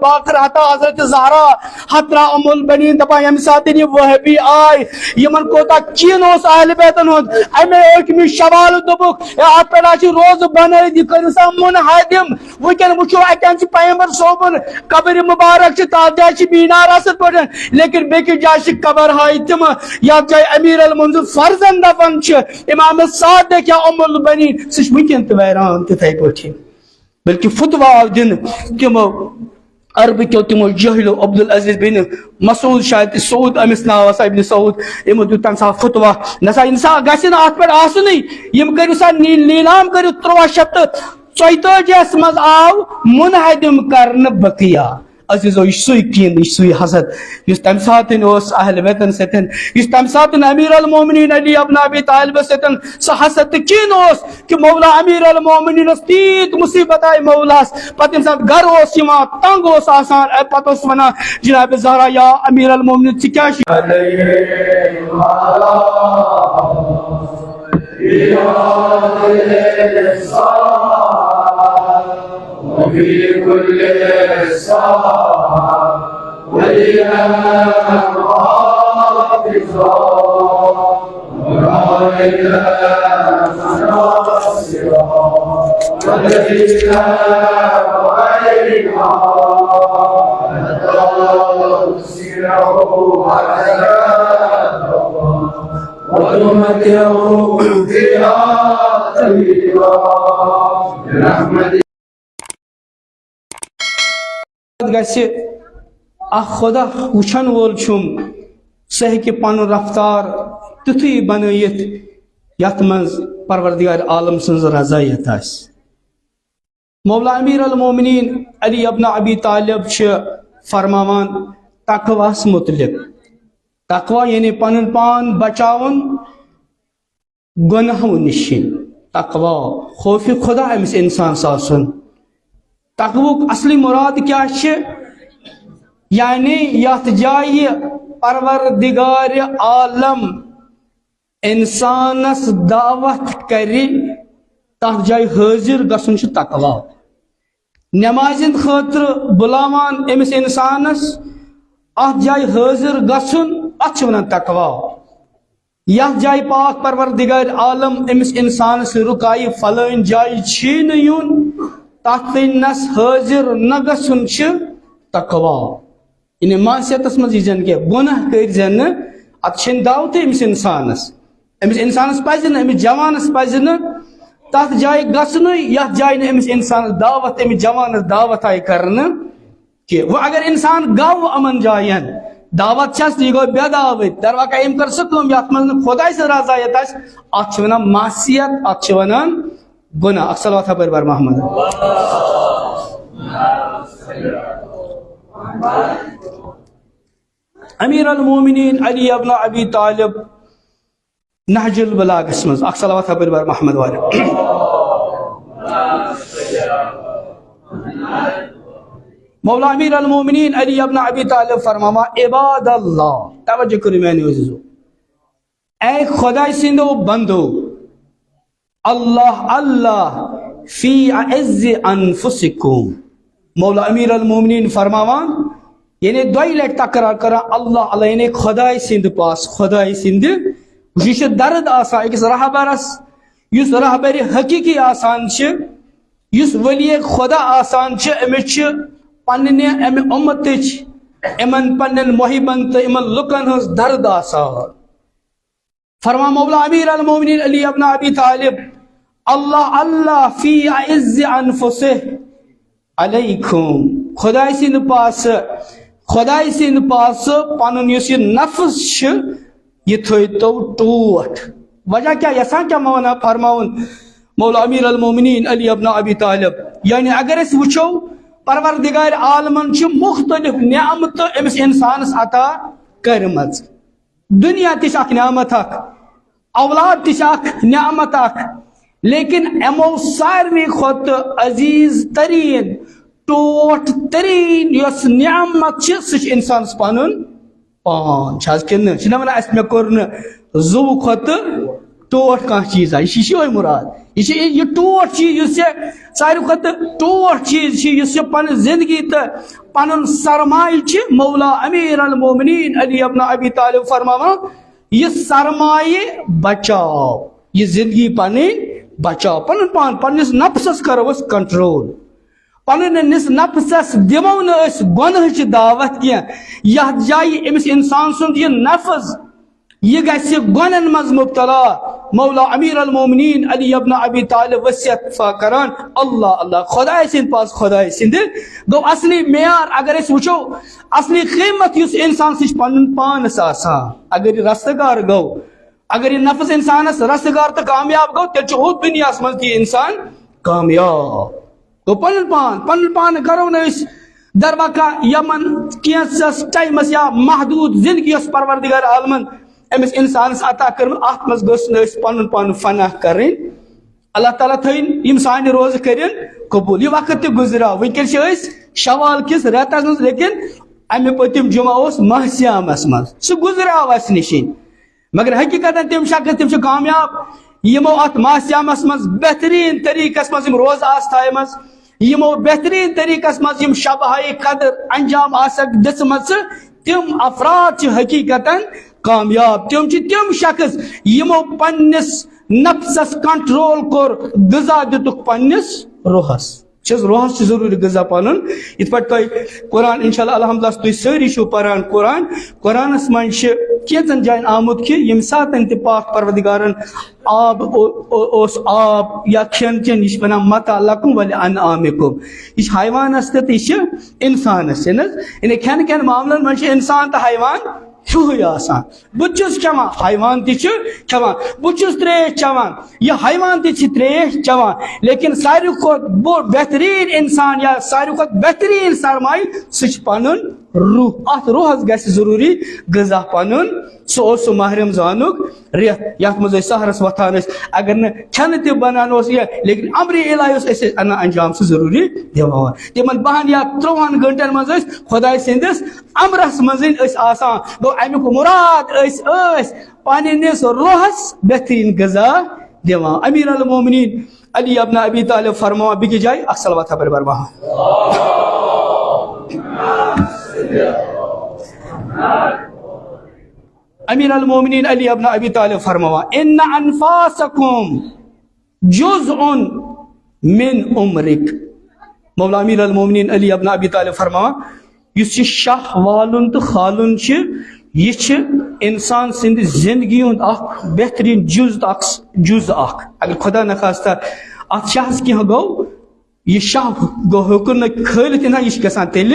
باقر حتی حضرت زہرا حترا ام البنین دپان یم سات یہ وہبی آئی یمن کوتا چین اس اہل بیتن ہند امی اکمی شوال دبک ات پہ روز بنائد یہ کرو سا منہدم وکن وچو اتن پیغمبر صوبن قبر مبارک تات جائے مینار اصل پہ لیکن بیکس جائے قبر ہائی تم یت جائے امیر المنذر فرزن دفن امام صادق یا ام البنین سہ ونکن تہ ویران تتھے پہ بلکہ فتویٰ آو دن تمو عرب کیو تمو جہلو عبدالعزیز بن مسعود شاید سعود امس ناو ابن سعود یمو دیت تمہ سات فتویٰ نسا انسان گژھِ نہٕ اتھ پٮ۪ٹھ آسنُے یم کٔرِو سا نیلام کٔرِو 1342 مز آو منہدم کرنہٕ بقیہ عزیزو یہ سوئی کین یہ سوئی حسد اس تم ساتن اس اہل بیتن ستن اس تم ساتن امیر المومنین علی ابن ابی طالب ستن سہ حسد کین اس کہ مولا امیر المومنین اس تیت مصیبت آئی مولاس پتہ تم سات گھر اس یما تنگ اس آسان پتہ اس ونا جناب زہرا یا امیر المومنین ژٕ کیاہ چھ وفي كل ساعة وليا حافظا ورائنا ناصرا وليا وعينا نتوسره عذابا ونمتعه فيها طيبا برحمتك خدا وچھن وول چھم سہ ہیکہ پن رفتار تتھی بنائت یت مز پروردگار عالم سن رضایت آس مولا امیر المومنین علی ابن ابی طالب فرماوان تقواس متعلق تقوی یعنی پن پان بچاون گناہو نشن تقوی خوف خدا امس انسان ساسن تقویق اصلی مراد کیا یعنی یت جائے پروردگار عالم انسانس دعوت کری تر جائے حاضر گھن تقوی نماز خاطر بلاوان امس انسانس ات جائے حاضر گھن ات ونان تقوی یت جائے پاک پروردگار عالم امس انسانس رکائی فلان جائے چھ نہ یون تاتنس حاضر نہ گھن تقوی یعنی معصیتس مز یزن کی گناہ کرزن ات دعوت امس انسانس پزِ نہٕ امس جوانس پزِ نہٕ تات جائے گھن یتھ جائے امس انسانس دعوت امس جوانس دعوت آئی کرنے کہ وہ اگر انسان گو امن جائن دعوت چھس یہ گو بے دعوت در واقع ام کر سہ کٲم یتھ منٛز خداے سٕنٛز رضایت آسہِ اتھ چھِ ونان معصیت اتھ چھِ ونان گناہ اکثر واتھا پر محمد امیر المومنین علی ابن ابی طالب نہج البلاغس مز اکثر واتھا پر محمد والے مولا امیر المومنین علی ابن ابی طالب فرماما عباد اللہ توجہ کرو میانے عزیزو اے خدای سندو بندو اللہ اللہ فی عز انفسکم مولا امیر المومنین فرماوان یعنی دوئی لٹ تقرار کرا اللہ اللہ یعنی خدای سند پاس خدای سند یہ درد آسان اکس رہبرس اس رہبر حقیقی آسان اس ولی خدا آسان امس پنہ ام امت امن پنن محبن تو امن لکن ہز درد آسان فرما مولا امیر المومنین علی ابن ابی طالب اللہ اللہ فی عز انفسہ علیکم خدای سند پاس پنن اس نفس یہ تھو ٹوٹ وجہ کیا یسان کیا مونا فرماؤن مولا امیر المومنین علی ابن ابی طالب یعنی اگر اس وچھو پروردگار عالمن مختلف نعمت امس انسانس عطا کرمز دنیا تش اخ نعمت اخ اولاد تش اخ نعمت اخ لیکن امو ساروی کھت عزیز ترین ٹوٹ ترین یس نعمت سہ انسانس پنن پان کن ون اس مے کور زو کھت ٹوٹ کھانا چیز یہ مراد یہ ٹوٹ چیز ساروی کھت ٹوٹ چیز پن زندگی تو پنن سرمایہ چھ مولا امیر المومنین علی ابن ابی طالب فرماوان یہ سرمایہ بچاؤ یہ زندگی پنن بچاؤ پنن پان پنس نفسس کرو اس کنٹرول پنس نفسس دمو نا اس گناہ دعوت کی یتھ جائے امس انسان سند یہ نفس یہ گھس گنن مز مبتلا مولا امیر المومنین علی ابن ابی طالب وصیت کران اللہ اللہ خدا سند پاس خدا سند گو اصلی معیار اگر اس وچو اصلی قیمت اس انسان سچ پنن پانس آسان اگر یہ رستگار گو اگر یہ نفس انسانس رستگار تو کامیاب گو تیل چھ دنیا مز تہ انسان کامیاب گو پن پان کرو نا در وقع یمن کینسس ٹائمس یا محدود زندگی اس پروردگار عالمن امس انسانس عطا کرم ات مز گھس پن پان فنح کریں اللہ تعالیٰ تھین یم سان روز کرن قبول یہ وقت تہ گزرا ونکن شوال کس رتس مز لیکن امہ پتم جمعہ اس ماہ سیامس مز سہ گزراو اس نشین مگر حقیقت تم شخص تم کامیاب یمو ات ماہ سیامس مز بہترین طریقس مز روز آس تھائمس یمو بہترین طریقس مز یم شبہائے قدر انجام آسک دسمت تم افراد حقیقتا کامیاب تم شخص یمو پنس نفسس کنٹرول کور غذا دتک پنس روحس روحس ضروری غذا پنن ات پہ قرآن انشاءاللہ الحمدللہ تھی ساری چھو پران قرآنس من کیچن جائن آمت کہ یم ساتن تہ پاک پروردگارن آب یا کھین چین یہ ونان متا لکم ولی انعامکم یہ حیوانس تہ یہ انسانس یعنی کھین کھین معاملن من انسان تو حیوان ہی آسان بچس چوان حیوان تہ چوان بچس تریش چوان یہ حیوان تہ تریش چوان لیکن ساروی کھت بوڑ بہترین انسان یا ساروی کھت بہترین سرمایہ سہ پنن روح ات روحس گھس ضروری غذا پنن سہ ماہ رمضانک ریت یت مز سحرس وتھان اگر نا کھین تہ بنان لیکن امر الہی انا انجام سہ ضروری دِوان تمن 2 یا 3 گھنٹن مز خدا سندس امرس مز آسان گو امیک مراد پنس روحس بہترین غذا دِوان امیر المومنین علی ابن ابی طالب فرماوان بیٚکہِ جایہِ اکھ صلوات پر برباہان امیر المومنین علی ابن ابی طالب فرماوان ان انفاسکم جزء من عمرک مولا امیر المومنین علی ابن ابی طالب فرماوان اس شاہ والن تو خالن یہ انسان سند زندگی ہند اخ بہترین جز اخ اگر خدا نخواستہ ات شاہس کی گو یہ شاہ گو ہکن کھلت نا یہ گسان تیل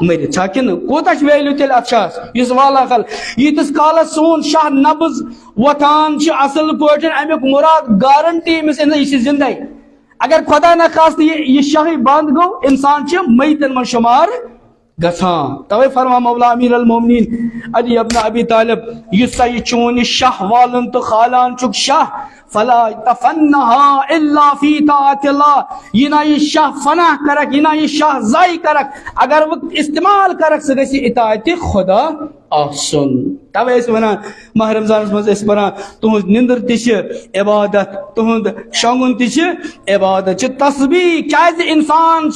مرت چھاکن کوتا ویلیو تیل ات شاہس اس والا کل یتس کالس سون شاہ نبز وتان اصل پٲٹھۍ امیک مراد گارنٹی امس یہ زندہ اگر خدا نخواستہ یہ شاہ بند گو انسان میتن من شمار گسان توے فرما مولا امیر المومنین علی ابن ابی طالب یسا یہ چون شاہ والن تو خالان چک شاہ فلا تفنها الا فی طاعت اللہ یہ نہ یہ شاہ فنا کرک یہ نہ یہ شاہ ضائع کرک اگر وہ استعمال کرک سہ گژھِ اطاعت خدا آسن توے ونان ماہ رمضانس مز پران تہذ نندر تہ عبادت تہذ شونگن تہ عبادت تسبیح کیاز انسان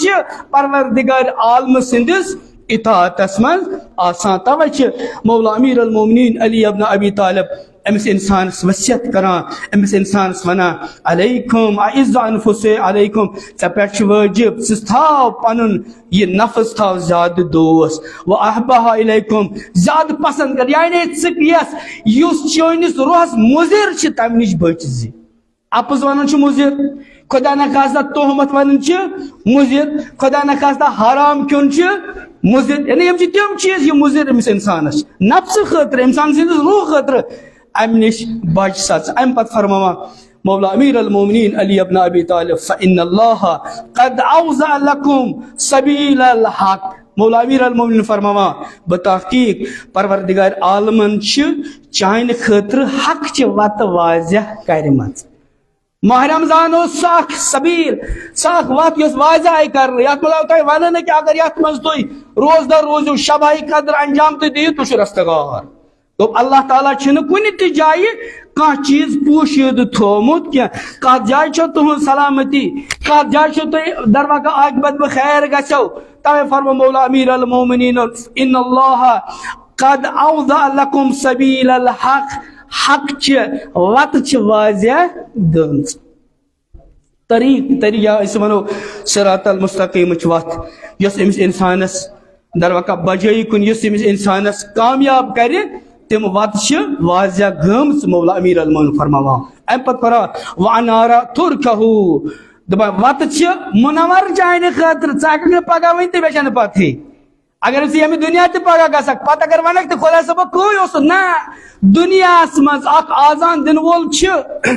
پروردگار عالم سندس اطاعتس مز آسان توے مولا امیر المومنین علی ابن ابی طالب امس انسانس وصیت کران امس انسانس ونان علیکم اعز انفس علیکم ژے پٮ۪ٹھ واجب ژٕ تھاو پنن یہ نفس تھاو زیادہ دوست و احبہا علیکم زیادہ پسند کر یعنی ژٕ یس یس چٲنِس روحس مضر چھ تمہ نش بچ زِ اپز ونان چھ مضر خدا نخواستہ تہمت ونان چھ مضر خدا نخواستہ حرام کھیون چھ مضر یعنی یم تم چیز یہ مضر امس انسانس نفس خاطر انسان سندس روح خاطر ام نش بچ سچ ام پت فرماوان مولا امیر المومنین علی ابن ابی طالب فإن اللہ قد اوضع لکم سبیل الحق مولا امیر المومنین فرماوان بتحقیق پروردگار عالمن چانہ خاطر حق چہ وت واضح کرمت ماہ رمضان ساخ سبیل ساخ وت یس واضح کر یت مطلب تہ ون کہ اگر یت مز تھی روز در روزو شبہ قدر انجام تہ دیو تہ رستگار تو اللہ تعالیٰ چھن کن تہ جائے کھانا چیز پوشید تھومت کی کت جائے تہذ سلامتی کت جائے تھی در وقع عاقبت بخیر گھو تمہیں فرمو مولا امیر المومنین ان اللہ قد اوضع لکم سبیل الحق حق چھ وت چھ واضح گمز طریقہ اس ونو صراط المستقیم چھ وت یس امس انسانس در وقت بجائی کن یس امس انسانس کامیاب کرے تم وت چھ واضح گمز مولا امیر المومنین فرماوان ام پت پرا وانارا ترکہو دپان وت چھ منور جائن خاطر ژٕ پگہ ون تہ بیچن پتہ اگر یہ دنیا تہ پگہ گژھک پتہ اگر ونک تو خدا صبح کوئی اس نا دنیا مز اخ آزان دن وول چھ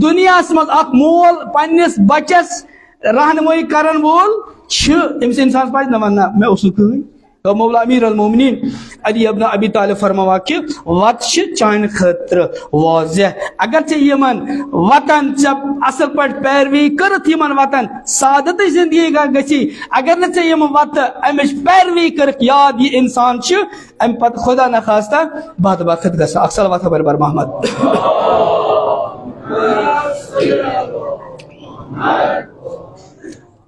دنیا مز اخ مول پنس بچس رہنمائی کرن وول چھ امس انسان پہ نہ وننا میں اس کہیں تو مولا امیر المومنین علی ابن ابی طالب فرماوا کہ وت چھ چان خاطر واضح اگرچہ یمن وطن جب اصل پٹ پیروی کرت یمن وطن سعادت زندگی گچی اگر نہ ژے یم وت امچ پیروی کرک یاد یہ انسان چھ ام پت خدا نخواستہ بات وقت گژھِ اکثر وت بر محمد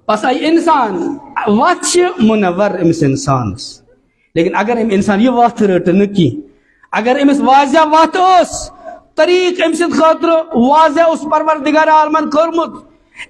بس آئی انسان وت چھ منور امس انسانس لیکن اگر ام انسان یہ وت رٹ نکی اگر امس واضح وت اس طریق ام سند خاطر واضح اس پروردگار عالمن کورمت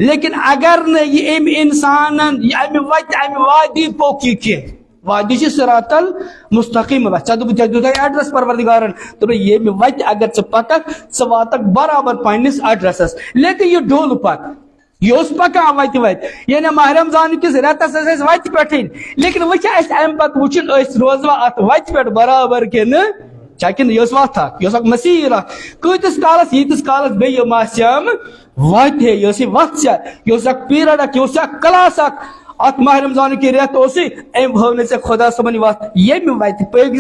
لیکن اگر نہ یہ ام انسان ام وت ام وادی پوکی کی وادی چھ صراط المستقیم بس ژے ایڈریس پروردگارن تو یہ وت اگر ژٕ پکک ژٕ واتک برابر پننس ایڈریسس لیکن یہ ڈول پک یہ پکان وت وت یعنی ماہ رمضان کس رتس وت پہ لیکن وچ ام پتہ وچن روزوا ات وت پہ برابر کن چاکن یہ وت یہ مسیر کتس کالس یتس کالس بیم آسم وت ہے یہ وت یہ پیریڈ یہ کلاس ات ماہ رمضان کی رت ام ہو نا خدا صبن وت یم وت پک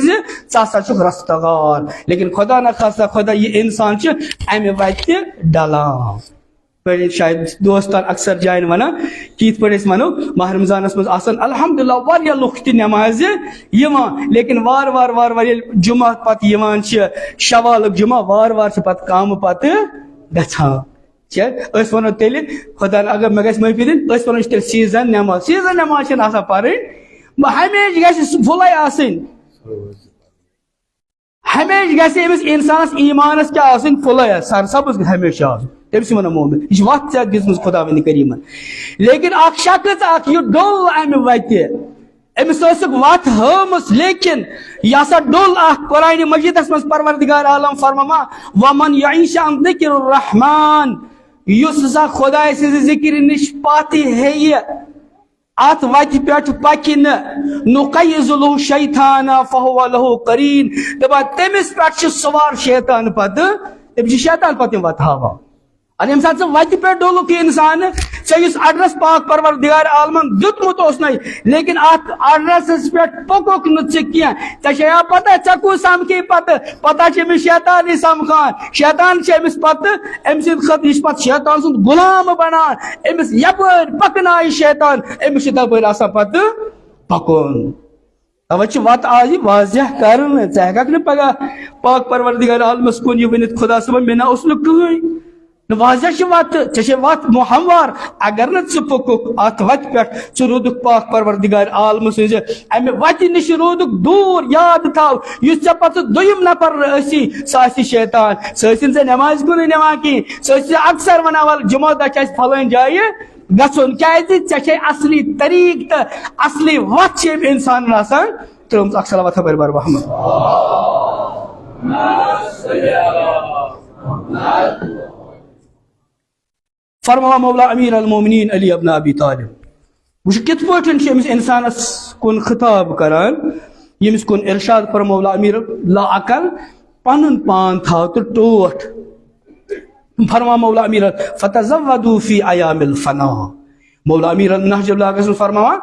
ژا رستگار لیکن خدا نخواستہ خدا یہ انسان امہ وت ڈلان شاید دوستان اکثر جائن ونان کت پہ ونو ماہ رمضانس مز الحمدللہ واریاہ لوک تہ نماز لیکن وار وار وار وار جمعہ پتہ شوال جمعہ وار وار پتہ کام پتہ گھان ونو تیل خدا اگر مے گھس معافی دن ونو تیل سیزن نماز آسان پرن ہمیشہ گھس پھلے آسن ہمیشہ گھس امس انسانس ایمانس کیا آسن پھلے سر سبز ہمیشہ آسن تمس ون مومن یہ وت دم خدا ون کریمن لیکن اخ شخص اخ یہ ڈول امہ وت امس وت ہمس لیکن یہ سا ڈول اخ قرآن مجیدس مز پروردگار عالم فرماوا ومن یعیش عن ذکر الرحمن یس سا خدا سز ذکر نش پاتی ہے ات وت پہ پکہ نقیض له شیطانا فهو له قرین دپا تمس پہ سوار شیطان پتہ تم شیطان پتہ وت ہاوان اور یم سات وت پہ ڈولک انسان ژےٚ ایڈریس پاک پروردگار عالمن دیتمت لیکن ات ایڈریسس پہ پکوک نیا ژےٚ پتہ ژےٚ کُس سمکھی پتہ امس شیطان سمکھان شیطان امس پتہ ام سند خط یہ پتہ شیطان سند غلام بنان امس یپر پکنائے شیطان امس تپر آسان پتہ پکن توہ وت آج واضح کرن ژٕ ہیٚککھ نہٕ پگہ پاک پروردگار عالمس کُن یہ ؤنِتھ خدا صبح مےٚ نہ اوس نہٕ کٕہٕنۍ واضح وت ژےٚ وت ہموار اگر نا پکک ات وت پہ رودک پاک پروردگار عالم سز امہ وت نش رودک دور یاد تھو اس پتہ دویم نفر اسی سہ شیطان سہ ژے نماز کن نوان کہیں سہ اکثر ونان ول جمعہ دہ پھلٲنۍ جایہِ گژھُن کیازِ ژےٚ اصلی طریق تو اصلی وت انسان آسان ترٲمٕژ اکثر وتھا بر محمد فرما مولا امیر المومنین علی ابن ابی طالب وچ کت پٲٹھۍ امس انسانس کن خطاب کران یمس کن ارشاد پر مولا امیر لا عقل پنن پان تھاو تو ٹوٹ فرما مولا امیر فتزودوا فی ایام الفنا مولا امیر نہج البلاغہ فرماوان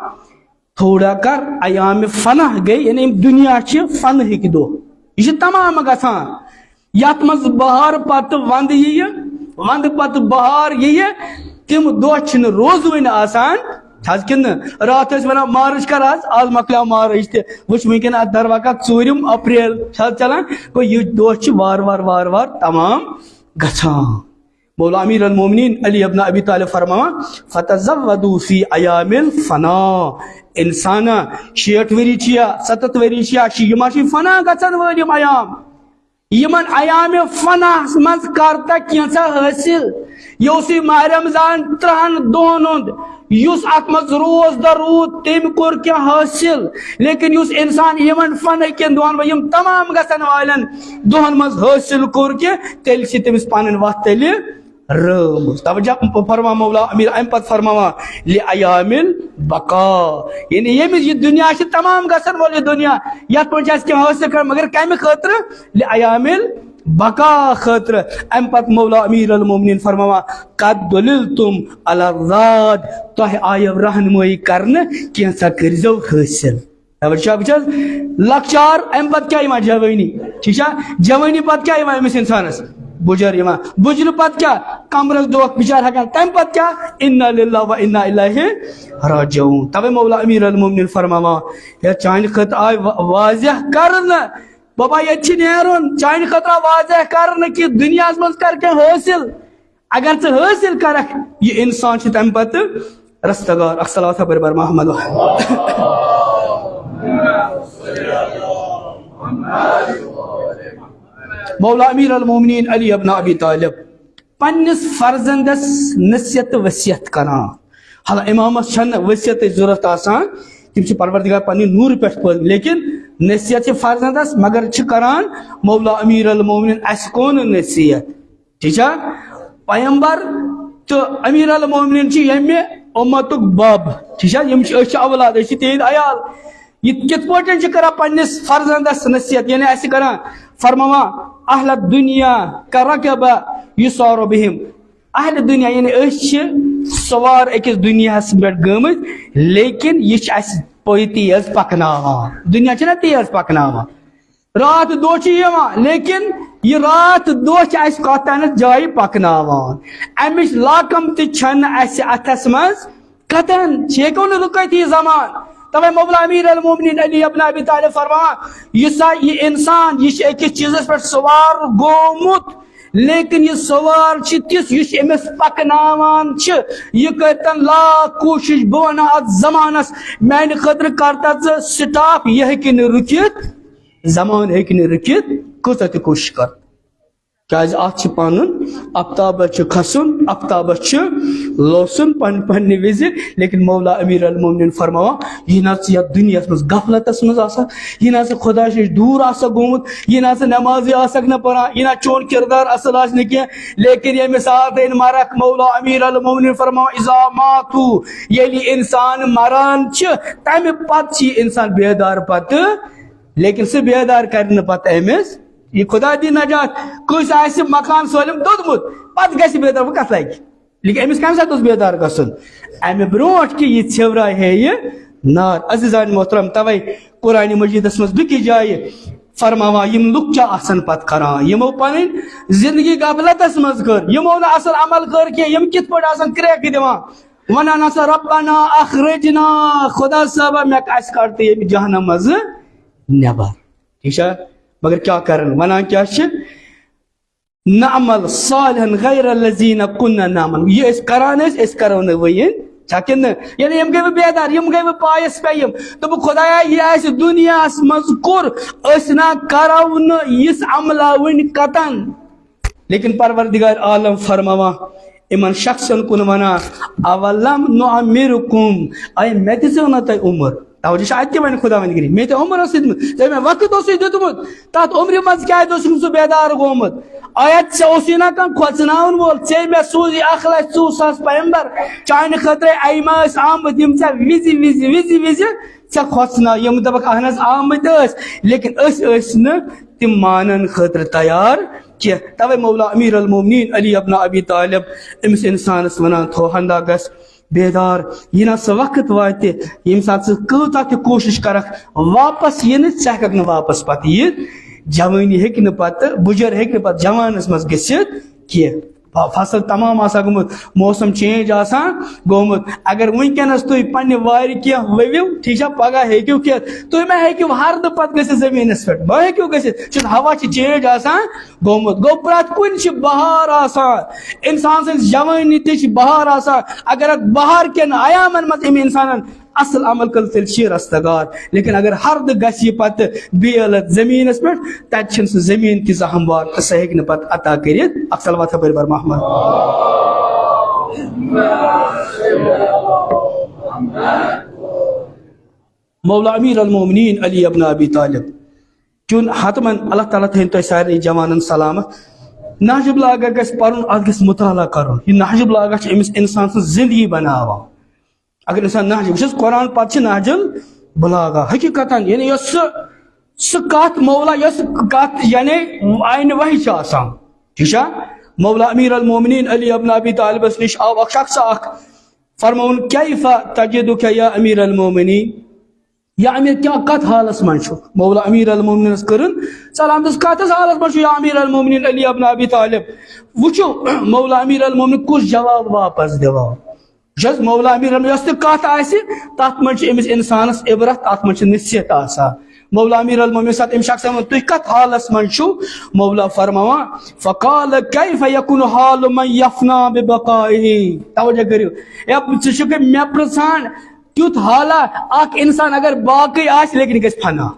تھوڑا کر ایام فنا گئی یعنی دنیا چھ فن ہک دو یہ تمام گژھان یت مز بہار پتہ وند یہ وند پتہ بہار یہ تم دہ چھ روزوین آسان کن رات ونان مارچ کر آز مکلیو مارچ تہ وچ ونکن در وقت 4 اپریل چلان گو یہ دہ وار وار وار وار تمام گژھان مولا امیر المومنین علی ابن ابی طالب فرماوان فتزودوا فی ایام الفنا انسانا 60 وری چیا 70 وری چیا یما چھ فنا گژھن وٲلۍ یِم ایام یمن ایام فنا مز کرتا کینسا حاصل یہ ماہ رمضان 3 دہن ہند اس ات مز روز دہ روٗد تٔمۍ کوٚر کینٛہہ حٲصِل لیکن اس انسان یمن فن کٮ۪ن دۄہن یم تمام گژھن والٮ۪ن دۄہن مز حٲصِل کوٚر کینٛہہ تیٚلہِ چھِ تٔمِس پنٕنۍ وتھ تیٚلہِ رٲمٕژ توجہ فرما مولا امیر امہ پتہٕ فرماوان لایام البقا یعنی ییٚمِس یہ دنیا چھِ تمام گژھن وول یہ دنیا یتھ منٛز چھِ اَسہِ کینٛہہ حٲصِل کران مگر کمہِ خٲطرٕ لایام البقا خٲطرٕ امہ پتہٕ مولا امیر المومنین فرماوان قد دللتم علی الراد تۄہہِ آیو رہنمٲیی کرنہٕ کینٛژھا کٔرۍزیو حٲصِل توجہ بہٕ چھس لۄکچار امہ پتہٕ کیٛاہ یِوان جوٲنی ٹھیک چھا جوٲنی پتہٕ کیٛاہ یِوان أمِس انسانس بجر یوان بجر پتہ کیا کمرس دۄکھ بچار ہکان تمہ پتہ کیا انا للہ و انا الیہ راجعون توے مولا امیر المومنین فرماوان ہے چانہ خطر آئی واضح کرن بابا یہ نیرن چانہ خطر واضح کرن کہ دنیا من کر کے حاصل اگر ژٕ حاصل کرکھ یہ انسان چھ تمہ پتہ رستگار اصلاۃ بربر محمد مولا امیر المومنین علی ابن ابی طالب پنس فرزندس نصیحت وصیت کران حالا امامس چھن وصیت ضرورت آسان تم چھ پروردگار پنہ نور پہ پٲدٕ لیکن نصیحت فرزندس مگر چھ کران مولا امیر المومنین اس کون نصیحت ٹھیک ہے پیغمبر تو امیر المومنین چھ یمہ امتک باب ٹھیک ہے یم چھ اولاد چھ تہند عیال یہ کت پٲٹھۍ چھ کران پنس فرزندس نصیحت یعنی اس کران فرماوان اہل دنیا کرکب یسار بہم اہل دنیا یعنی اس سوار اکس دنیا پہ گمت لیکن یہ پی تیز پکناوان دنیا چھنا تیز پکناوان رات دہ لیکن یہ رات دہ کت تانت جائیں پکناوان امچ لاکم تھن اتھس مز کتن ہیکو نا رکت یہ زمان توے مولا امیر المومنین علی ابن ابی طالب فرماوان یہ انسان یہ اکس چیزس پہ سوار گومت لیکن یہ سوار تس اس امس پکناوان یہ کرتن لاکھ کوشش بہ ونہ ات زمانس میانہ خاطر کرتا سٹاپ یہ ہیکہ نہ رکت زمان ہیکہ نہ رکت کۭژاہ تہ کوشش کر کیاز ات پن آفتابس کھسن آفتابس لوسن پنہ وز لیکن مولا امیر المومنین فرماوان یہ نا یتھ دنیا مز غفلتس مز آسا یہ نا خدا نش دور آسا گومت یہ نا نمازی آسک نہ پران یہ نا چون کردار اصل آس نہ کی لیکن یہ مثال دین مرک مولا امیر المومنین فرماوان اذا ماتو یلی انسان مران تمہ پتہ انسان بیدار پتہ لیکن سہ بیدار کرنے پتہ امس یہ خدا دی نجات کس آس مکان سالم دودمت پتہ گژھِ بیدار وہ کت لگہ لیکن امس کم سات بیدار گھن امہ برونٹ کہ یہ ژھیورائے ہے یہ نار عزیزان محترم توے قرآن مجیدس مز بیٚکِس جایہِ فرماوان یم لُکھ کیا آسن پتہ کران یمو پنٕنۍ زندگی غفلتس مز کر یمو نہ اصل عمل کر کی یم کت پٲٹھۍ آسن کریک دِوان ونان ہسا ربنا اخرجنا خدا صاحبہ مےٚ کس کڑ تہٕ ییٚمہِ جہنم مز نٮ۪بر ٹھیک چھا مگر کیا کرن ونان کیا نعمل صالحا غیر الذین کنا نعمل یہ اس کران اس کرو نہ وین چکن یعنی یم گئی بیدار یم گئی پایس پہ یم دپ خدایا یہ اس دنیا مز کور اس نہ کرو نہ اس عملہ ون کتن لیکن پروردگار عالم فرماوا امن شخصن کن ونا اولم نعمرکم اے میں دژو نہ تہ عمر توجہ اتہ ون خدا ون گری میں عمر اس دت میں وقت اس دتمت تات عمر مز کیا دوسم سو بیدار گومت آیت سے اسی نہ کن کھوچناون وول ژے میں سوزی اخلاص 200 پیغمبر چانہ خطر ایما اس آمد یم ژے وزی ژے کھوچنا یم دبک اہنس آمد اس لیکن اس نہ تم مانن خطر تیار کہ توے مولا امیر المومنین علی ابن ابی طالب امس انسانس ونان تھو ہندا گس بیدار یہ نا سہ وقت وات یم سات کۭژاہ تہ کوشش کرکھ واپس یہ ژٕ ہیککھ نہٕ واپس پتہ یہ جوانی ہیکہ نہ پتہ بجر ہیکہ نہ پتہ جوانس مز گژھِتھ کینٛہہ فصل تمام آسان گومت موسم چینج آسان گومت اگر ونکس تھی پنہ وار کی ورو ٹھیک پگہ ہیکو کھیت تھی ما ہیکو ہرد پتہ گژھِتھ زمینس پہ ما ہیکو گژھِتھ ہوا چینج آسان گومت گو پرٛٮ۪تھ کُنہِ بہار آسان انسان سٕنٛز جوانی تہِ بہار آسان اگر بہار کٮ۪ن ایامن منٛز أمۍ انسانن اصل عمل کل تیل چھ رستگار لیکن اگر ہرد گژھِ پتہ بیلت زمینس پہ تتہ چھنہٕ سُہ زمین تیٖژاہ ہموار تہٕ سۄ ہیٚکہِ نہٕ پتہٕ عطا کٔرِتھ اکھ صلوات ہپٲرۍ بر محمد مولا امیر المومنین علی ابن ابی طالب چون حتمن اللہ تعالیٰ تھٲیِن تۄہہِ سارنٕے جوانن سلامت نہج البلاغہ گژھِ پرُن اتھ گژھِ مطالعہ کرُن یہ نہج البلاغہ چھِ أمِس انسان سٕنٛز زندگی بناوان اگر انسان نہج وٕچھ قرآن پتہٕ چھِ نہج البلاغہ حقیقتاً یعنی یۄس سُہ کتھ مولا یۄس کتھ یعنی آینہ وحی چھِ آسان ٹھیک چھا مولا امیر المومنین علی ابن ابی طالبس نش آو اکھ شخص اکھ فرمون کیف تجدک یا امیر المومنین یا امیر کیا کت حالس من چھُ مولا امیر المومنین کرن سلام دس کتس حالس من چھُ یا امیر المومنین علی ابن ابی طالب وچھو مولا امیر المومنین کس جواب واپس دِوان جس مولا امیر یۄس تہِ کتھ آسہِ تتھ منٛز چھِ أمِس انسانس عبرت تتھ منٛز چھِ نصیحت آسان مولا امیر المومنین ساتھ أمۍ شخص تُہۍ کتھ حالس منٛز چھُو مولا فرماوان فقال کیف یکون حال من یفنا ببقائه توجہ کٔرِو ہے ژٕ چھُکھ مےٚ پرژھان تیُتھ حالا اکھ انسان اگر باقٕے آسہِ لیکن یہِ گژھِ فنا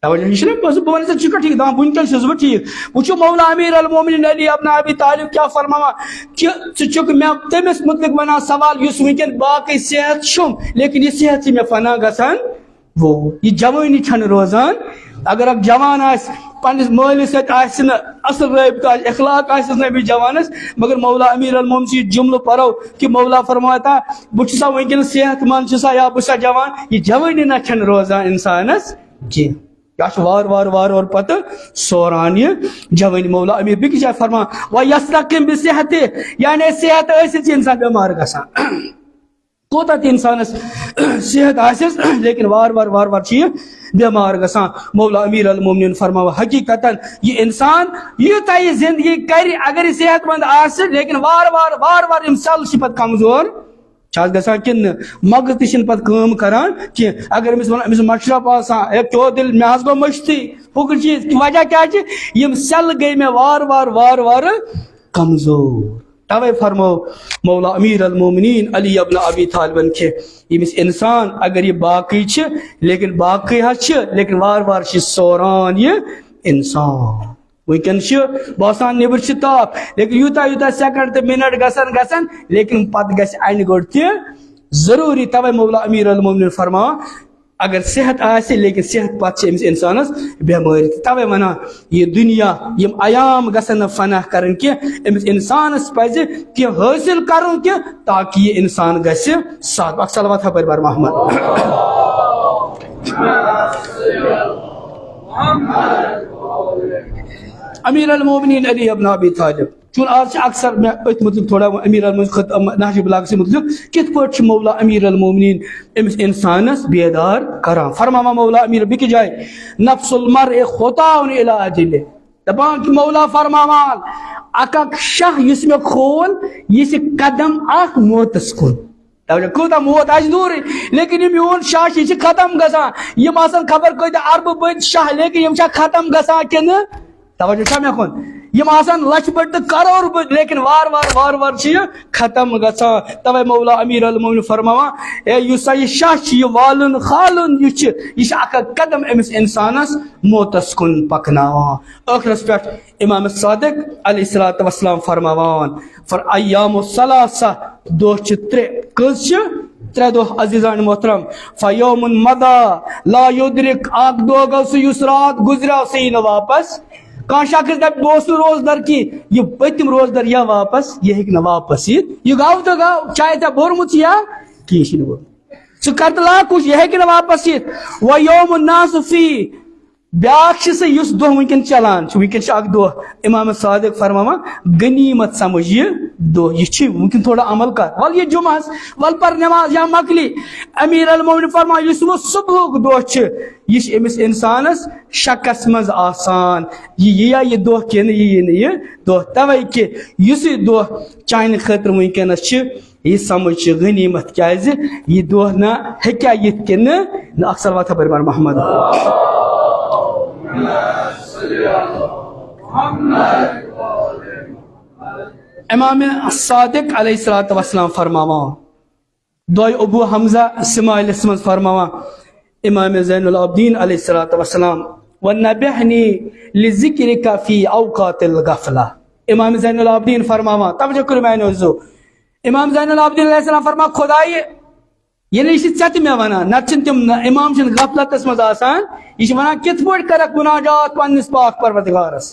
توجہ یہ چھُنہ بہٕ ونہٕ ژےٚ ژٕ چھُکھا ٹھیٖک دپان وٕنکٮ۪ن چھُس بہٕ ٹھیٖک وٕچھو مولا امیر المومنین علی ابن ابی طالب کیٛاہ فرماوان کہِ ژٕ چھُکھ مےٚ تٔمِس متعلق ونان سوال یُس وٕنکٮ۪ن باقٕے صحت چھُم لیکن یہِ صحت چھِ مےٚ فنا گژھان وہ یہ جوانی چھنہٕ روزان اگر اکھ جوان آسہِ پننس مٲلِس سۭتۍ آسہِ نہٕ اصل رٲبطہٕ آسہِ اخلاق آسٮ۪س نہٕ أمِس جوانس مگر مولا امیر المومنین سُہ جملہٕ پرو کہ مولا فرماتا بہٕ چھُسا وٕنکٮ۪نس صحت مند چھُسا یا بہٕ چھُسا جوان یہ جوانی نہ چھنہٕ روزان انسانس کینٛہہ یہ وار وار وار وار پتہ سوران یہ جوانی مولا امیر بیٚکِس جایہِ فرمان وَیَسْتَقِم بِصحتہِ یعنی صحت ٲسِتھ چھِ انسان بٮ۪مار گژھان کوتاہ تہِ انسانس صحت آسٮ۪س لیکن وار وار وار وار چھِ یہِ بٮ۪مار گژھان مولا امیر المومنین فرماوان حقیقتاً یہ انسان یوٗتاہ یہِ زندگی کرِ اگر یہِ صحت مند آسہِ لیکن وار وار وار وار یِم سیٚلہٕ چھِ پتہٕ کمزور چھا گژھان کِنہٕ مغز تہِ چھِنہٕ پتہٕ کٲم کران کینٛہہ اگر أمِس ونان أمِس مشرف آسان ہے چو دل مےٚ حظ گوٚو مٔشتٕے ہُہ چیٖز وجہ کیٛاہ چھِ یِم سیٚلہٕ گٔے مےٚ وار وار وار وار کمزور توے فرمو مولا امیر المومنین علی ابن ابی طالبن کہ یمس انسان اگر یہ باقی چھ لیکن باقی لیکن وار وار سوران یہ انسان ونکن باسان نبر تاپ لیکن یوتا یوتا سیکنڈ تو منٹ گسن لیکن پتہ گژھِ انہِ گوٚٹ تہِ ضروری توے مولا امیر المومنین فرما اگر صحت آسہِ لیکن صحت پتہ أمس انسانس بیماری توے ونان یہ دنیا یم ایام گژھن نہٕ فنا کرن کی أمس انسانس پزِ کینٛہہ حٲصِل کرُن کی تاکہ یہ انسان گژھِ ساتھ اکھ صلوات ہپٲرۍ بر محمد امیر المومنین علی ابن ابی طالب چون آج اکثر میں مطلب تھوڑا امیر المومنین نہج البلاغہ سے مطلب کت پٲٹھۍ چھُ مولا امیر المومنین أمس انسانس بیدار کران فرماوان مولا امیر بیٚکہِ جایہِ نفس المرء خطاء الى اجلہ دپان کہ مولا فرماوان اکھ شاہ یُس مےٚ کھول یہ چھِ قدم اکھ موتس کُن کوتاہ موت آسہِ دوٗرٕے لیکن یہ میون شاہ چھِ یہِ چھِ ختم گژھان یِم آسان خبر کۭتیاہ اربہٕ بٔدۍ شاہ لیکن یِم چھا ختم گژھان کِنہٕ توجہ چھا مےٚ کُن یم آسان لچھ بٔڑۍ تہٕ کرور بٔڑۍ لیکن وار وار وار وار چھِ یہِ ختم گژھان توے مولا امیر المومنین فرماوان اے یُس سا یہِ شاہ چھُ یہِ والُن خالُن یہِ چھُ اکھ قدم أمس انسانس موتس کُن پکناوان ٲخرس پٮ۪ٹھ امام صادق علیہ الصلوۃ والسلام فرماوان ایام الثلاثہ دۄہ چھِ ترٛےٚ کٔژ چھِ ترٛےٚ دۄہ عزیزان محترم فیوم مدا لا یدرک اکھ دۄہ گوٚو سُہ یُس رات گُزریو سُہ یی نہٕ واپس کانٛہہ شخص دپہِ بہٕ اوسُس روزدر کی یہ پٔتِم روزدر یا واپس یہ ہیٚکہِ نہٕ واپس یِتھ یہ گوٚو تہٕ گوٚو چاہے ژےٚ بوٚرمُت یا کینٛہہ چھُنہٕ بوٚرمُت ژٕ کر تہٕ لاکھ کُش یہ ہیٚکہِ نہٕ واپس یِتھ وَیوم الناس فی بیاکھ سے اس دہ ونکن چلان ونکن اک دہ امام صادق فرماوا غنیمت سمجھ یہ دہ یہ ونکن تھوڑا عمل کر ول یہ جمعہ ول پر نماز یا مکلی امیر المومنین فرما اس وہ صبح دہ یہ امس انسانس شکس مز آسان یہ دہ کن یہ دہ توے کہ اس دہ چانہ خاطر ونکس یہ سمجھ غنیمت کیازِ یہ دہ نہ ہیکیا یت کن اکثر واتہ برمار محمد امام صادق علیہ الصلوۃ والسلام فرماوا دوی ابو حمزہ اسماعیل اسمن فرماوا امام زین العابدین علیہ الصلوۃ والسلام ونبہنی لذکرک فی اوقات الغفلہ امام زین العابدین فرماوا توجہ کرو میں نے امام زین العابدین علیہ السلام فرما خدائی یہ نہیں ژت مے ونان نتہ تم امام چھ غفلتس مز آسان یہ ونان کت پٲٹھۍ کرک مناجات پننس پاک پروردگارس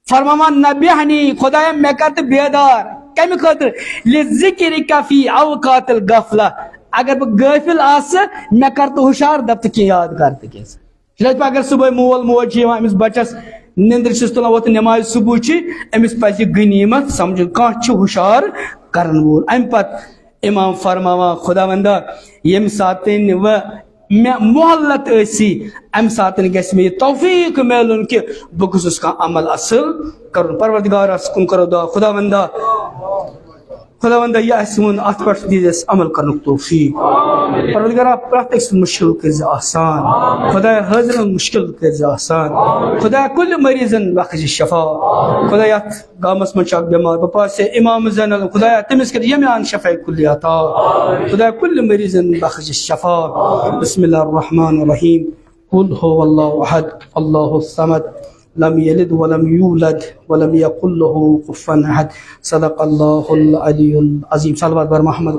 فرماوا نبہنی خدایا مے کر تہ بیدار کمہ خاطر لذکرک فی اوقات الغفلہ اگر بہ غافل آس مے کر تہ ہوشیار دپ تہ یاد کر تہ کینٛہہ اگر صبح مول موج امس بچس نندر چھس تلان ووت نماز صبح امس پزِ غنیمت سمجھن کانٛہہ چھُ ہوشیار کرن وول ام پتہ امام فرماوا خدا وندا یم ساتن و محلت ایسی ام ساتن گس میں توفیق ملن کہ بہ گوٚژھُس کانٛہہ عمل اصل کرن پروردگارس کن کرو دعا خدا وندا یہ اسون ات پٹ دیس عمل کرن توفیق پروردگار پرت ایک مشکل کر آسان خدا حاضر مشکل کر آسان خدا کل مریضن بخش شفا خدا یت گامس من چاک بیمار بپا سے امام زین خدا تمس کر یمیان شفا کل عطا خدا کل مریضن بخش شفا بسم اللہ الرحمن الرحیم قل هو الله احد الله الصمد لم يلد ولم يولد ولم يقل له كفوا احد صدق الله العلي العظيم صلوات بر محمد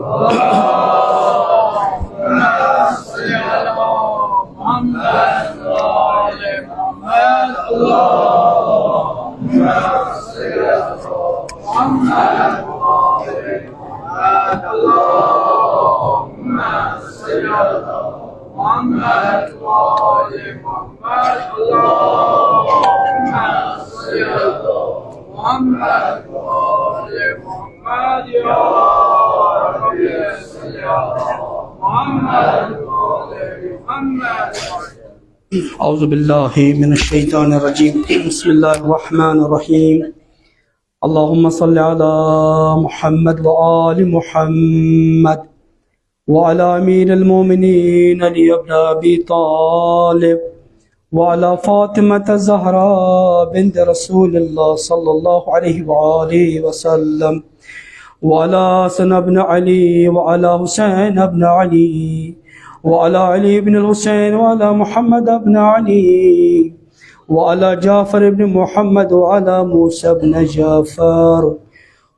اعوذ باللہ من الشیطان الرجیم بسم اللہ الرحمن الرحیم اللہم صل علی محمد وآل محمد وعلى امیر المومنین علی ابن ابی طالب وعلى فاطمة الزهراء بنت رسول الله صلى الله عليه وآله وسلم وعلى حسن بن علي وعلى حسين بن علي وعلى علي بن الحسين وعلى محمد بن علي وعلى جعفر بن محمد وعلى موسى بن جعفر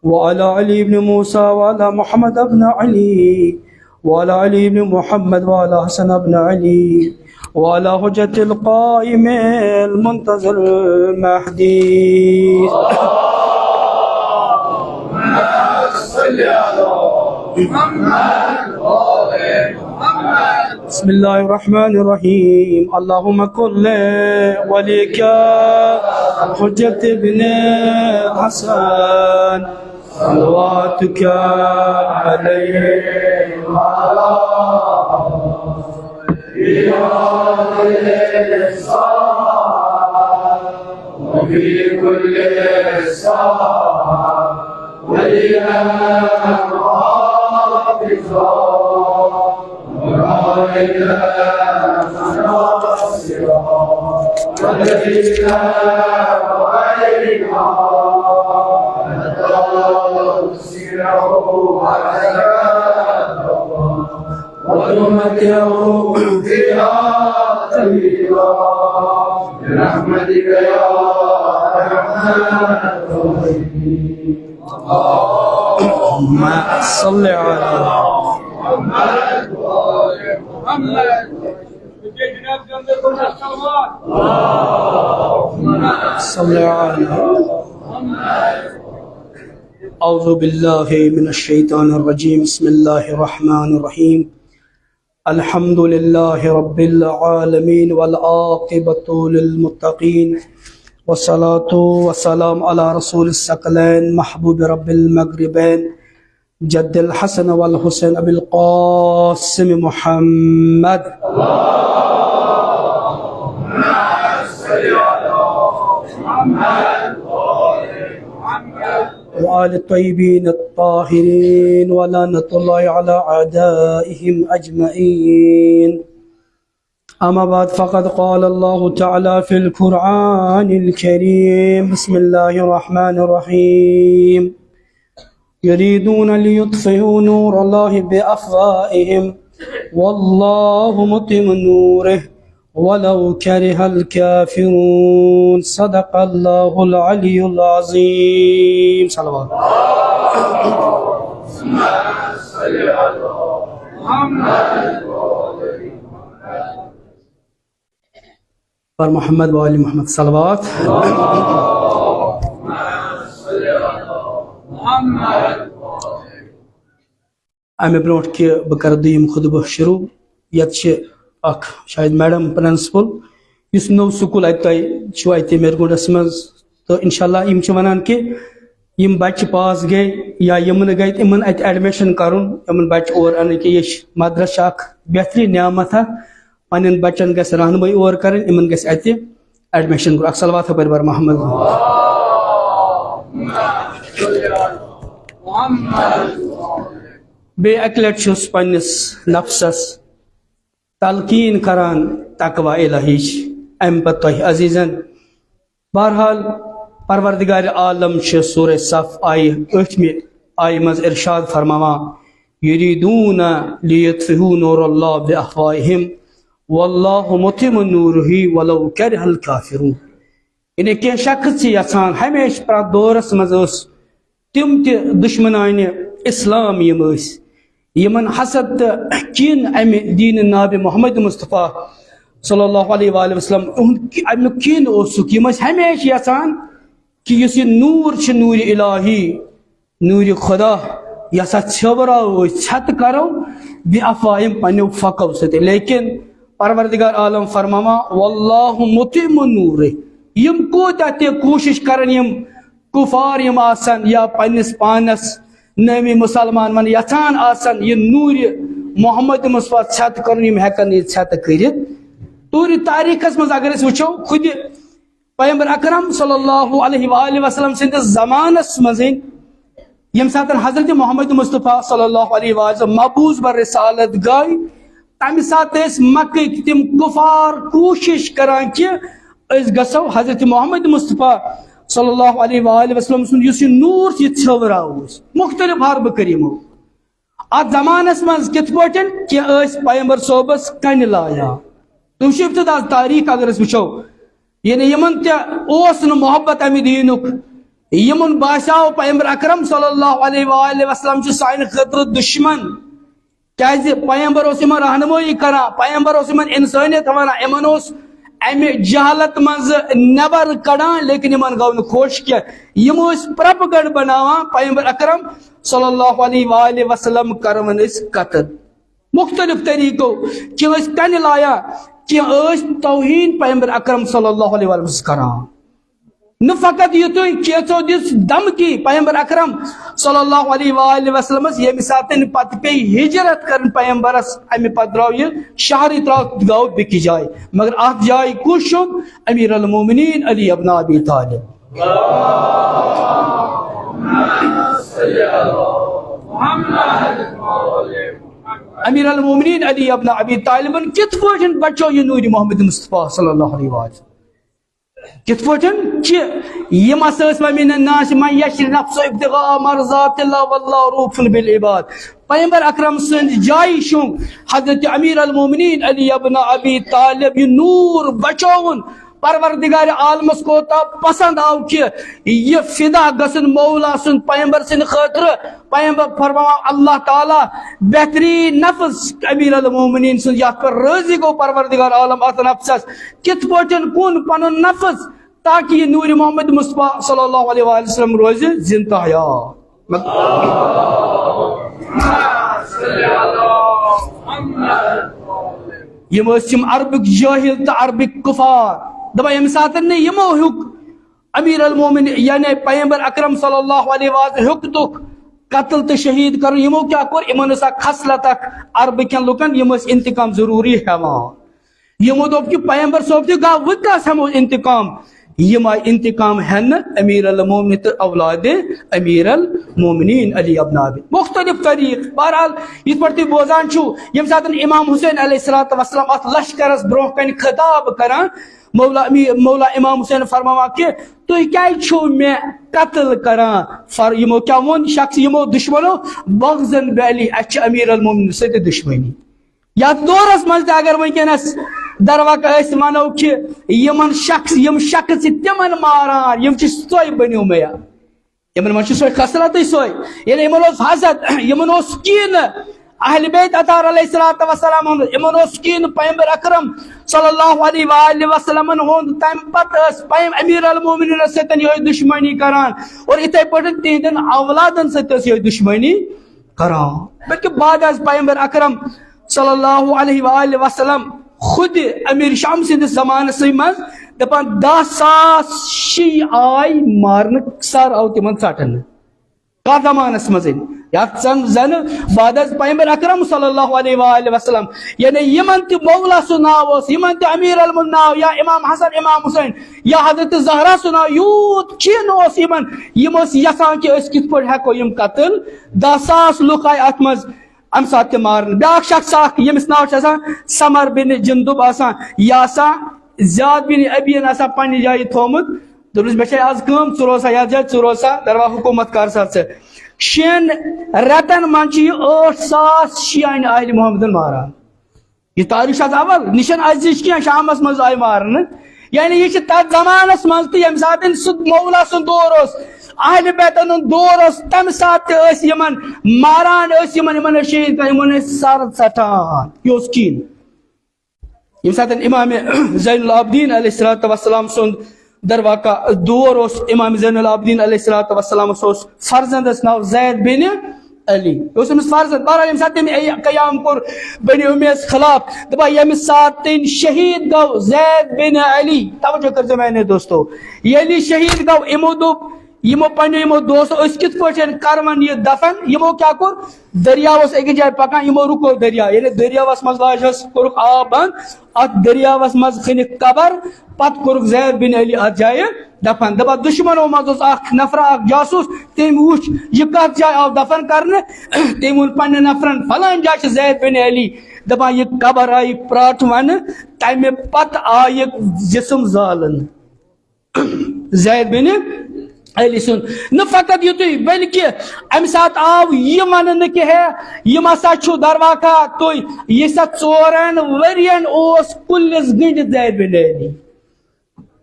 وعلى علي بن موسى وعلى محمد بن علي وعلى علي بن محمد وعلى حسن بن علي وعلى حجة القائم المنتظر المهدي بسم الله الرحمن الرحيم اللهم كن وليك حجة ابن حسن صلواتك عليه وعلى وفي كل ساعة وليا حافظا ورائدا ناصرا ودليلا وعليها تبصره وتمتعه فيها طيبا برحمتك يا ارحم الراحمين اللهم صل على محمد صل على اعوذ باللہ من الشیطان الرجیم بسم اللہ الرحمن الرحیم الحمد لله رب العالمين والعاقبة للمتقين والصلاة والسلام على رسول الثقلين محبوب رب المغربين جد الحسن والحسين أبي القاسم محمد وآل الطيبين الطاهرين ولعنة الله على أعدائهم أجمعين. أما بعد فقد قال الله تعالى في القرآن الكريم بسم الله الرحمن الرحيم يريدون ليطفئوا نور الله بأفواههم والله متم نوره ولو كره الكافرون. صدق الله العلي العظيم. صلوات پر محمد و آل محمد صلوات. امہ برونٹ کہ بہ کر دویم خطبہ شروع یت اخ شاید میڈم پرنسپل اس نو سکول اتہ میرگونڈس مز تو انشاءاللہ یم ونان کہ یم بچہ پاس گئے یا یمن گئے یمن ات ایڈمیشن کرن یمن بچہ اور ان کہ یہ مدرسہ اخ بہترین نعمت پنن بچن گھس رہنمائی اور کرن یمن گھس ات ایڈمیشن کر. اخ صلوات پر بر محمد. بے اکہ لٹ چھس پنس نفسس تلقین کران تقوی الہیچ ام پتہ تہ عزیزن. بہرحال پروردگار عالم چھ سورہ صف آئی 8 آئی مز ارشاد فرماوان یریدون لیطفئوا نور اللہ بافواہہم واللہ متم نورہ ولو کرہ الکافرون. یعنی کی شخص یژھان ہمیشہ پرٛٮ۪تھ دورس مز تم تہ دشمنان اسلام یم یمن حسد کین ام دین ناب محمد مصطفیٰ صلی اللہ علیہ وآلہ وسلم امیک کین اوسک یم ہمیشہ یژھان کہ اس یہ نور چھ نور الہی نور خدا یہ سا چھوراو چھت کرو بے افواہم پنیو فقو ستے. لیکن پروردگار عالم فرماوا واللہ متم نور یم کوتاہ تہ کوشش کرن یم کفار یم آسن یا پنس پانس نوی مسلمان من یژھان آسن یہ نور محمد مصطفیٰ چھت کرن یم ہیکن یہ چھت کرت. پوری تاریخس مز اگر اس وچھو خود پیغمبر اکرم صلی اللہ علیہ وآلہ وسلم سندس زمانس مز یم سات حضرت محمد مصطفیٰ صلی اللہ علیہ وآلہ وسلم مبعوث بر رسالت گئی تمہ سات مکہ تم کفار کوشش کران کہ اس گسو حضرت محمد مصطفیٰ صلی اللہ علیہ وآلہ وسلم سن یس نور یہ چھوراو مختلف حرب کریمو ات زمانس مز کت پٹن کہ اس پیغمبر صوبس کن لایا. تم ابتدا تاریخ اگر اس وچھو یعنی یمن تہ اوس نہ محبت امی دینک یمن باساو پیغمبر اکرم صلی اللہ علیہ وآلہ وسلم چھ سائن خطر دشمن کیاز پیغمبر اس یمن رہنمائی کران پیغمبر اس یمن انسانیت ونان یمن اس امی جہالت مز نبر کڑان لیکن یمن گو نہ خوش کیا یم اس پروپیگنڈ بناوان پیغمبر اکرم صلی اللہ علیہ وآلہ وسلم کرون اس قتل مختلف طریقوں کہ اس کن لایا کہ اس توہین پیغمبر اکرم صلی اللہ علیہ وسلم کران. نہ فقط یہ تو کیسو دس دم کی پیغمبر اکرم صلی اللہ علیہ وآلہ وسلم یہ ساتن پت پی ہجرت کرن پیغمبرس امی پت درو یہ شہری تراو گو بکی جائے مگر ات جائے کش امیر المومنین علی ابن ابی طالب. امیر المومنین علی ابن ابی طالب کت پوٹن بچو یہ نور محمد مصطفیٰ صلی اللہ علیہ وآلہ کت پوٹن کہ یم اساس من الناس من یشری نفسه ابتغاء مرضات اللہ واللہ رؤوف بالعباد. پیغمبر اکرم سند جائی شون حضرت امیر المومنین علی ابن ابی طالب یہ نور بچون پروردگار عالمس کو پسند آو کہ یہ فدا گسن مولا سن پیغمبر سن خاطر پیغمبر فرما اللہ تعالی بہترین نفس امیر المومنین سن یات پر راضی گو پروردگار عالم ات نفس کت پوٹن کن پنن نفس تاکہ یہ نور محمد مصطفیٰ صلی اللہ علیہ وسلم روز زندہ حیا. یم عربک جاہل تو عربک کفار دپان یم سات یمو ہیوک امیر المومن یعنی پیغمبر اکرم صلی اللہ علیہ وسلم ہیوک تک قتل تو شہید کر یمو کیا کور یمن خصلت عرب کن لکن یم انتقام ضروری ہیوان یمو دوپ کہ پیغمبر صوب تہ گا وکاس ہمو انتقام یم آئی انتقام ہن امیر المومن تو اولاد امیر المومنین علی ابن ابی مختلف طریق بہرحال اس پر تھی بوزان چھو یم ساتھ امام حسین علیہ السلام ات لشکرس برو کن خطاب کران مولا امام حسین فرماوا کہ تھی کیا چھو میں قتل کران یمو کیا ون شخص یمو دشمنو بغضن بعلی اچھ امیر المومنین ست دشمنی یا دورس مز اگر ونکس درواقع مانو کہ یم شخص تمن ماران یم سوئی بنو میا یمن من سوئی خسرت سوئی یعنی یمن حسد یمن کین اہل بیت اطہار علیہ السلام یمن کین پیغمبر اکرم صلی اللہ علیہ وآلہ وسلم ہند تم پتہ امیر المومنین ستن یہ دشمنی کران اور اتھے پٹھ تہندن اولادن ست یہ دشمنی کران بلکہ بعد از پیغمبر اکرم صلی اللہ علیہ وآلہ وسلم خود امیر شام سند زمان سی من دپان 10,000 شی آئی مارن سار آو تمن ژٹن کا زمانس مزن یت زن بعد از پیغمبر اکرم صلی اللہ علیہ وآلہ وسلم یعنی یمن تہ مولا سن ناو یمن تہ امیر المومنین ناو یا امام حسن امام حسین یا حضرت زہرا سن ناو یوت چین اوس یمن یم یسان کہ اس کت پٹ ہیکو یم قتل 10,000 لوک آئی ات مز ام سات مارن بیاکھ شخص اخ یمس ناو سمر بن جندب آسان یا زیاد بن ابین آسان پنہ جائیں تھومت دپس بچے آز کم ژٕ روزا یتھ جائیں ژٕ روزا دروا حکومت کر سا ژٕ 6 رٮ۪تن منٛز چھِ یہِ 8,000 شیعہ اہل محمدن ماران یہ تاریخ اول نشن ازِچ کینٛہہ شامس منٛز آیہِ مارنہٕ یعنی یہ تتھ زمانس منٛز تہِ ییٚمہِ ساتہٕ سُہ مولا سُنٛد دور اوس اہل بیتن دور اس تم ساتھ اس یمن ماران اس یمن شہید کا یمن سر ژٹان یہ کین یم ساتھ امام زین العابدین علیہ السلام سن درواقع دور اس امام زین العابدین علیہ السلام اس فرزندس ناو زید بن علی اس فرزند بارہ یم ساتھ قیام کور بنی امیس خلاف دپا یم ساتھ شہید گو زید بن علی توجہ کر میں نے دوستو یلی شہید گو امو دوپ یمو پنو یمو دوستو اس کت پٹن کرون یہ دفن یمو کیا کور دریاوس ایک جائے پکان یمو رکو دریا یعنی دریاوس مز لاجس کورک آب بند ات دریاوس مز کھنک قبر پت کورک زید بن علی ات جائے دفن دپا دشمنو مز اخ نفر اخ جاسوس تم وچ یہ کت جائے آو دفن کرنے تم ون پنہ نفرن فلان جائے زید بن علی دپا یہ قبر آئی پراٹ ون تمہ پت آئی جسم زالن زید بن علی سن نہ فقط یتوی بلکہ ام سات آو یہ ون کہ ہے یہ مسا چھو درواقع تو یہ 4 ورین اوس کلس گنڈ زید بن علی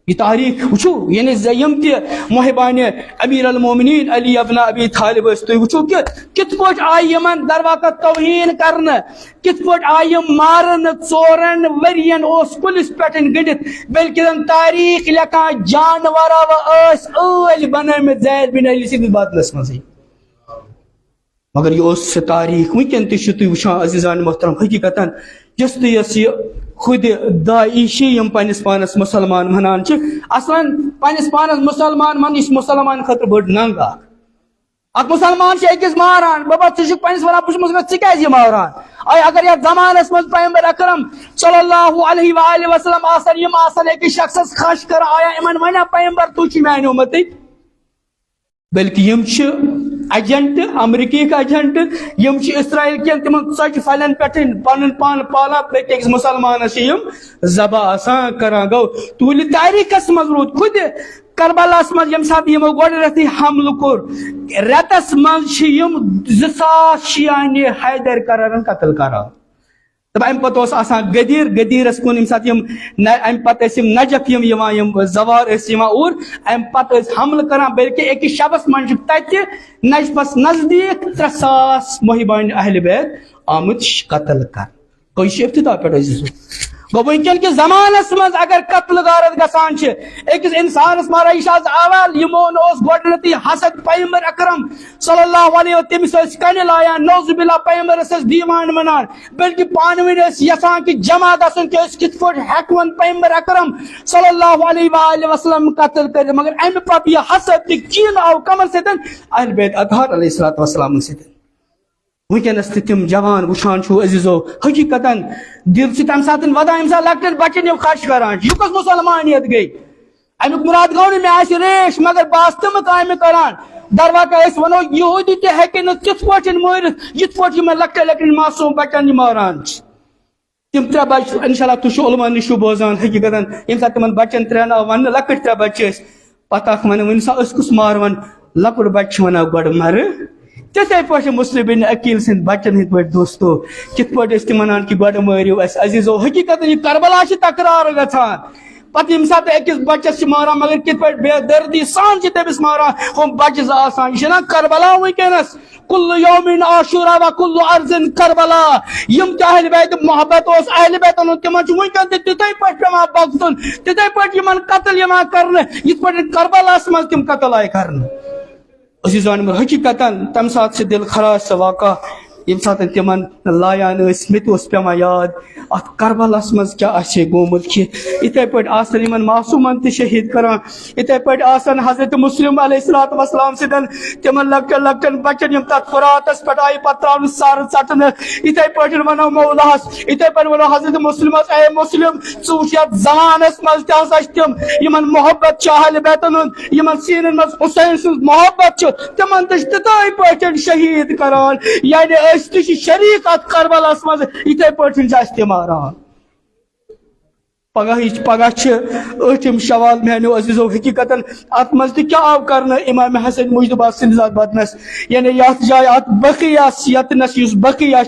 یہ تاریخ وچو یعنی یم تہ محبان امیر المومنین علی ابن ابی طالب اس تو وچو کہ کت پٹ آئی یمن درواقع توہین کرنا کت پٹ آئی مارن 4 ورین اوس پولیس پٹن گڈت بلکہ تاریخ لکھا جانورا و اس اول بنامت زید بن علی سی بادلس مزی مگر یہ اس تاریخ ونکن تہ تھی وچان عزیزان محترم حقیقتا جس تہ یہ خود داعشی یم پنس پانس مسلمان منان اصلا پنس پانس مسلمان من اس مسلمان خطر بڑ ننگ اک مسلمان اکس ماران بابا ٹھیک پنس ونان پوچھمس ژٕ ماران آئی اگر یہ زمانس مز پیغمبر اکرم صلی اللہ علیہ وآلہ وسلم آسن یم آسن اکس شخص خش کر آیا امن ونیا پیغمبر تو چھ میانہ امت بلکہ یم ایجنٹ امریکی کا ایجنٹ یم اسرائیل کین تم ژچ پھلن پہ پن پان پالا بیس مسلمان یم ذبح آسان کران گو تول تاریخس مز رود خود کربلاس مز یم سات یمو گوڑ رتی حمل کور رتس مز یم 2,000 شیعہ حیدر کران قتل کران دب ام پتہ آسان گدیرس کن یم سات یم ام پتہ نجف یم زوار اور ام پتہ حمل کران بلکہ ایک شبس من تتہ نجفس نزدیک 3,000 محبان اہل بیت آمت قتل کر کوئی ابتدا پہ گو ونکن کس زمانس مز اگر قتل غارت گسان اکس انسانس مارا یہ اول یمون گڈنتی حسد پیغمبر اکرم صلی اللہ علیہ وسلم تمس کن لایان نوز باللہ پیغمبرس دیوان منان بلکہ پانوین یسان کہ جمع گھن کہ کت پہ ہیکون پیغمبر اکرم صلی اللہ علیہ وآلہ وسلم قتل کر مگر ام پتہ یہ حسد تہ کین آو کمن ستن اہل بیت اطہار علیہ السلام ستن ونکس تم جوان وچان چھو عزیزو حقیقتا دل سے تمہ سات ودان یم سات لکٹن بچن یم خرچ کران یہ کس مسلمانیت گئی امیک مراد گو نہ مے ریش مگر باس تم کامہ کران درواقع اس ونو یہودی تہ ہیکہ نہ تتھ پٲٹھۍ مٲرِتھ یتھ پٲٹھۍ یمن لکٹن لکٹن معصوم بچن ماران تم ترے بچ انشاءاللہ تُہۍ چھو علما نش بوزان حقیقتا یم سات تمن بچن ترین آو ون لکٹ ترے بچہ پتہ ون ون سا اس کس مارون لکٹ بچہ ونان گۄڈٕ مر تتھے پٲٹھۍ مسلم بن عقیل سند بچن ہند پٲٹھۍ دوستو کت پٲٹھۍ تم ونان کہ گۄڈٕ مٲرِو اس عزیزو حقیقتا یہ کربلا تکرار گژھان پتہ یم سات أکس بچس ماران مگر کت پٲٹھۍ بے دردی سان تمس ماران ہم بچہ آسان یہ نا کربلا ونکس کل یوم عاشورا و کل ارض کربلا یم تہ اہل بیت محبت اس اہل بیتن تم ونکن تتھے پٲٹھۍ پیوان بغضن تتھے پٲٹھۍ یمن قتل یوان کرنے یتھ پٲٹھۍ کربلاس مز تم قتل آئے کرنے عزیزان حقیقتا تمہ سات سے دل خراش سا واقع یم سات تمن لایان مت پیوان یاد ات کربلاس مز کیا گومت کہ اتھے پٲٹھۍ آسن یمن معصومن تہ شہید کران اتھے پٲٹھۍ آسن حضرت مسلم علیہ السلام سدن تمن لکٹن لکٹن بچن یم تک فراتس پہ آئی پتہ تراؤن سر ژٹن اتھے پٲٹھۍ ونو مولاس اتھے پٲٹھۍ ونو حضرت مسلمس اے مسلم ژٕ وٕچھ یتھ زمانس مز تہ ہسا تم یمن محبت چھ اہل بیتن ہند یمن سینن مز حسین سن محبت چھ تمن تہ تتھے پٲٹھۍ شہید کران یعنی اس تہ شریک ات کربلاس مز اتھے پٲٹھۍ چھ تم ماران پگہ ٲٹھم شوال میانو عزیزو حقیقتا ات مز تہ کیا آو کرنا امام حسن مجتبیٰ سندس ات بدنس یعنی یت جائے ات بقیس یتنس اس بقیہ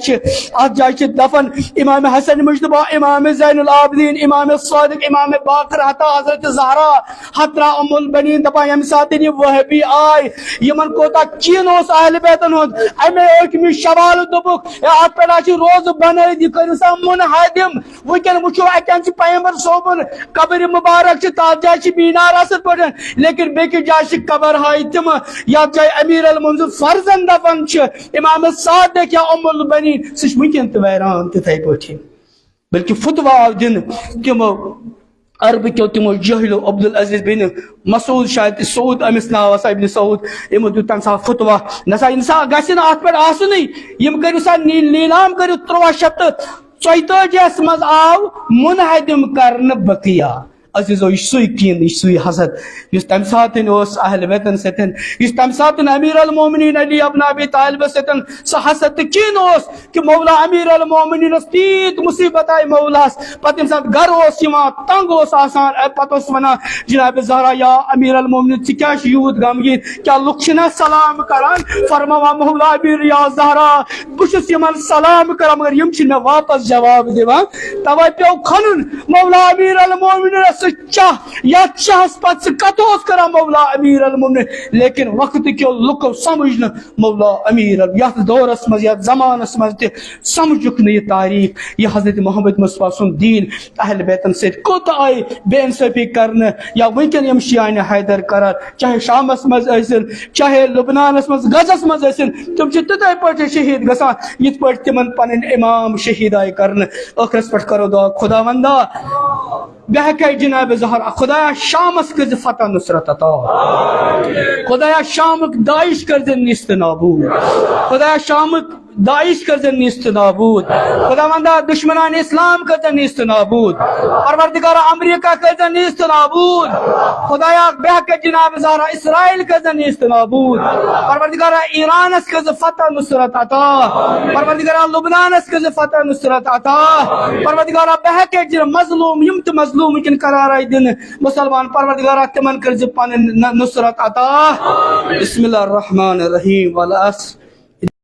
ات جائے دفن امام حسن مجتبیٰ امام زین العابدین امام صادق امام باقر حتی حضرت زہرا حترا ام البنین دپان یم سات یہ وہابی آئی یمن کوتا کین اس اہل بیتن ہند امے ٲٹھمہِ شوال دوٚپُکھ ات پہ روز بنٲیِتھ یہ کٔرِو سا منہدم ونکٮ۪ن وٕچھو اتٮ۪ن پیغمبر صوبن قبر مبارک تات جائے مینار اصل پہ لیکن بیکس جائے قبر ہائی تم یت جائے امیر المنذر فرزن دفن امام صادق یا ام البنین سہ ونکن تہ ویران تتھے پٲٹھۍ بلکہ فتوا آو دن تمو عرب کیو تمو جہلو عبدالعزیز بن مسعود شاید سعود امس ناو ابن سعود یمو دیت تمہ سات فتوا نسا انسان گژھِ نہٕ اتھ پٮ۪ٹھ آسنُے یم کٔرِو سا نیلام کٔرِو 1342 مز آو منہدم کرنے بقیہ عزیزو یہ سوئی کین یہ سوئی حسد اس تم سات اہل بیتن ستن اس تم سات امیر المومنین علی ابن ابی طالب ستن سہ حسد کین کہ مولا امیر المومنین تیت مصیبت آئی مولاس پتہ یم سات گھر تنگ آسان پتہ ونان جناب زہرا یا امیر المومنین ثہ کیا یوت غمگین کیا لُکھ چھنا سلام کران فرماوا مولا امیر یا زہرا بہس یمن سلام کران مگر یم چھ واپس جواب دیوان توے پیو کھنن مولا امیر المومنین چاہ یا چاہس پت کتوس کران مولا امیر المومنین لیکن وقت کیو لکو سمجھنا مولا امیر یت دورس مز یت زمانس مز تہ سمجھک نہ یہ تاریخ یہ حضرت محمد مصطفیٰ سن دین اہل بیتن ست کوت آئی بے انصافی کرنے یا ونکن یم شیعان حیدر کران چاہے شامس مز ٲسِن چاہے لبنانس مز غزس مز ٲسِن تم چھ تتھے پٲٹھۍ شہید گژھان یتھ پٲٹھۍ تمن پنن امام شہید آئی کرنے ٲخرس پٮ۪ٹھ کرو دعا خدا وندا بہکے جناب زہرا خدایا شامس کر فتح نصرت عطا خدایا شامک داعش کر نیست نابود خدایا شامک داعش کر نیست نابود خدا وندا دشمنان اسلام کر نیست نابود پروردگار امریکہ کر نیست نابود خدایا بہکے جناب زہرا اسرائیل کر نیست نابود پروردگار ایرانس کر فتح نصرت عطا پروردگار لبنانس کر فتح نصرت عطا پروردگار بہکے مظلوم یم تہ مظلوم کن قرار آئی دن مسلمان پروردگار تمن کر پن نصرت عطا بسم اللہ الرحمن الرحیم والعصر